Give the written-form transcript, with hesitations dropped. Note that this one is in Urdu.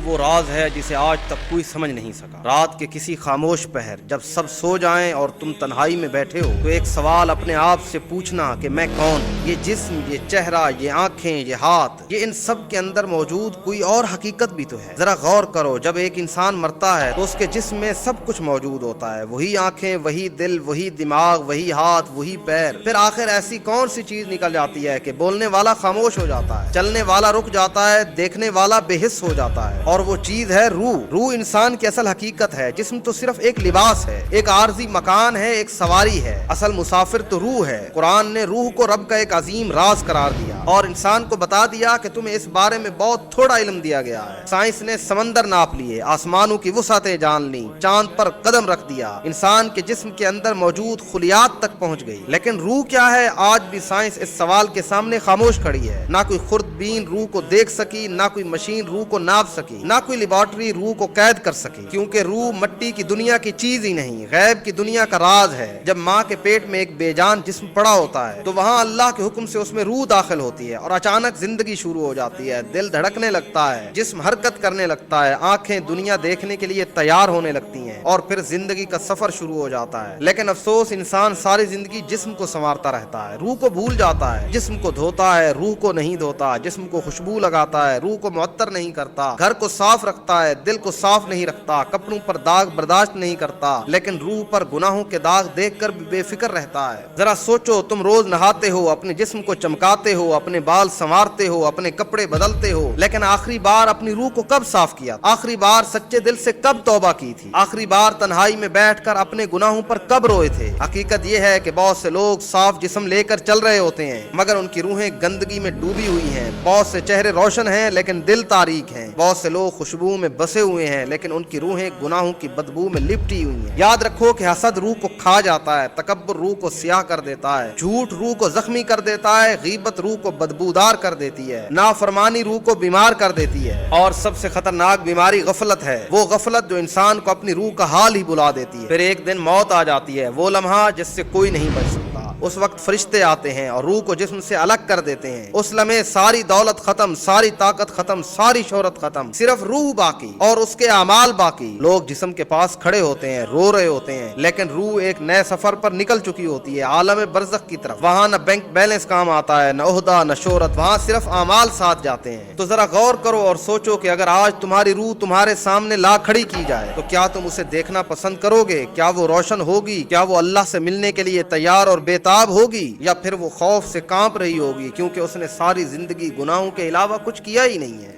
وہ راز ہے جسے آج تک کوئی سمجھ نہیں سکا۔ رات کے کسی خاموش پہر جب سب سو جائیں اور تم تنہائی میں بیٹھے ہو تو ایک سوال اپنے آپ سے پوچھنا کہ میں کون ہوں؟ یہ جسم، یہ چہرہ، یہ آنکھیں، یہ ہاتھ، یہ ان سب کے اندر موجود کوئی اور حقیقت بھی تو ہے۔ ذرا غور کرو، جب ایک انسان مرتا ہے تو اس کے جسم میں سب کچھ موجود ہوتا ہے، وہی آنکھیں، وہی دل، وہی دماغ، وہی ہاتھ، وہی پیر۔ پھر آخر ایسی کون سی چیز نکل جاتی ہے کہ بولنے والا خاموش ہو جاتا ہے، چلنے والا رک جاتا ہے، دیکھنے والا بے حس ہو جاتا ہے؟ اور وہ چیز ہے روح۔ روح انسان کی اصل حقیقت ہے، جسم تو صرف ایک لباس ہے، ایک عارضی مکان ہے، ایک سواری ہے، اصل مسافر تو روح ہے۔ قرآن نے روح کو رب کا ایک عظیم راز قرار دیا اور انسان کو بتا دیا کہ تمہیں اس بارے میں بہت تھوڑا علم دیا گیا ہے۔ سائنس نے سمندر ناپ لیے، آسمانوں کی وسعتیں جان لیں، چاند پر قدم رکھ دیا، انسان کے جسم کے اندر موجود خلیات تک پہنچ گئی، لیکن روح کیا ہے؟ آج بھی سائنس اس سوال کے سامنے خاموش کھڑی ہے۔ نہ کوئی خوردبین روح کو دیکھ سکی، نہ کوئی مشین روح کو ناپ سکی، نہ کوئی لیبارٹری روح کو قید کر سکی، کیونکہ روح مٹی کی دنیا کی چیز ہی نہیں، غیب کی دنیا کا راز ہے۔ جب ماں کے پیٹ میں ایک بے جان جسم پڑا ہوتا ہے تو وہاں اللہ کے حکم سے اس میں روح داخل ہوتی ہے اور اچانک زندگی شروع ہو جاتی ہے، دل دھڑکنے لگتا ہے، جسم حرکت کرنے لگتا ہے، آنکھیں دنیا دیکھنے کے لیے تیار ہونے لگتی ہیں اور پھر زندگی کا سفر شروع ہو جاتا ہے۔ لیکن افسوس، انسان ساری زندگی جسم کو سنوارتا رہتا ہے، روح کو بھول جاتا ہے۔ جسم کو دھوتا ہے، روح کو نہیں دھوتا، جسم کو خوشبو لگاتا ہے، روح کو معطر نہیں کرتا، گھر کو صاف رکھتا ہے، دل کو صاف نہیں رکھتا، کپڑوں پر داغ برداشت نہیں کرتا، لیکن روح پر گناہوں کے داغ دیکھ کر بھی بے فکر رہتا ہے۔ ذرا سوچو، تم روز نہاتے ہو، اپنے جسم کو چمکاتے ہو، اپنے بال سنوارتے ہو، اپنے کپڑے بدلتے ہو، لیکن آخری بار اپنی روح کو کب صاف کیا؟ آخری بار سچے دل سے کب توبہ کی تھی؟ آخری بار تنہائی میں بیٹھ کر اپنے گناہوں پر کب روئے تھے؟ حقیقت یہ ہے کہ بہت سے لوگ صاف جسم لے کر چل رہے ہوتے ہیں مگر ان کی روحیں گندگی میں ڈوبی ہوئی ہیں۔ بہت سے چہرے روشن ہیں لیکن دل تاریک ہیں۔ بہت سے لوگ خوشبو میں بسے ہوئے ہیں لیکن ان کی روحیں گناہوں کی بدبو میں لپٹی ہوئی ہیں۔ یاد رکھو کہ حسد روح کو کھا جاتا ہے، تکبر روح کو سیاہ کر دیتا ہے، جھوٹ روح کو زخمی کر دیتا ہے، غیبت روح کو بدبودار کر دیتی ہے، نافرمانی روح کو بیمار کر دیتی ہے، اور سب سے خطرناک بیماری غفلت ہے، وہ غفلت جو انسان کو اپنی روح کا حال ہی بلا دیتی ہے۔ پھر ایک دن موت آ جاتی ہے، وہ لمحہ جس سے کوئی نہیں بچ سکتا۔ اس وقت فرشتے آتے ہیں اور روح کو جسم سے الگ کر دیتے ہیں۔ اس لمحے ساری دولت ختم، ساری طاقت ختم، ساری شہرت ختم، صرف روح باقی اور اس کے اعمال باقی۔ لوگ جسم کے پاس کھڑے ہوتے ہیں، رو رہے ہوتے ہیں، لیکن روح ایک نئے سفر پر نکل چکی ہوتی ہے، عالم برزخ کی طرف۔ وہاں نہ بینک بیلنس کام آتا ہے، نہ عہدہ، نہ شہرت، وہاں صرف اعمال ساتھ جاتے ہیں۔ تو ذرا غور کرو اور سوچو کہ اگر آج تمہاری روح تمہارے سامنے لا کھڑی کی جائے تو کیا تم اسے دیکھنا پسند کرو گے؟ کیا وہ روشن ہوگی؟ کیا وہ اللہ سے ملنے کے لیے تیار اور بےتاب ہوگی، یا پھر وہ خوف سے کانپ رہی ہوگی کیونکہ اس نے ساری زندگی گناہوں کے علاوہ کچھ کیا ہی نہیں ہے؟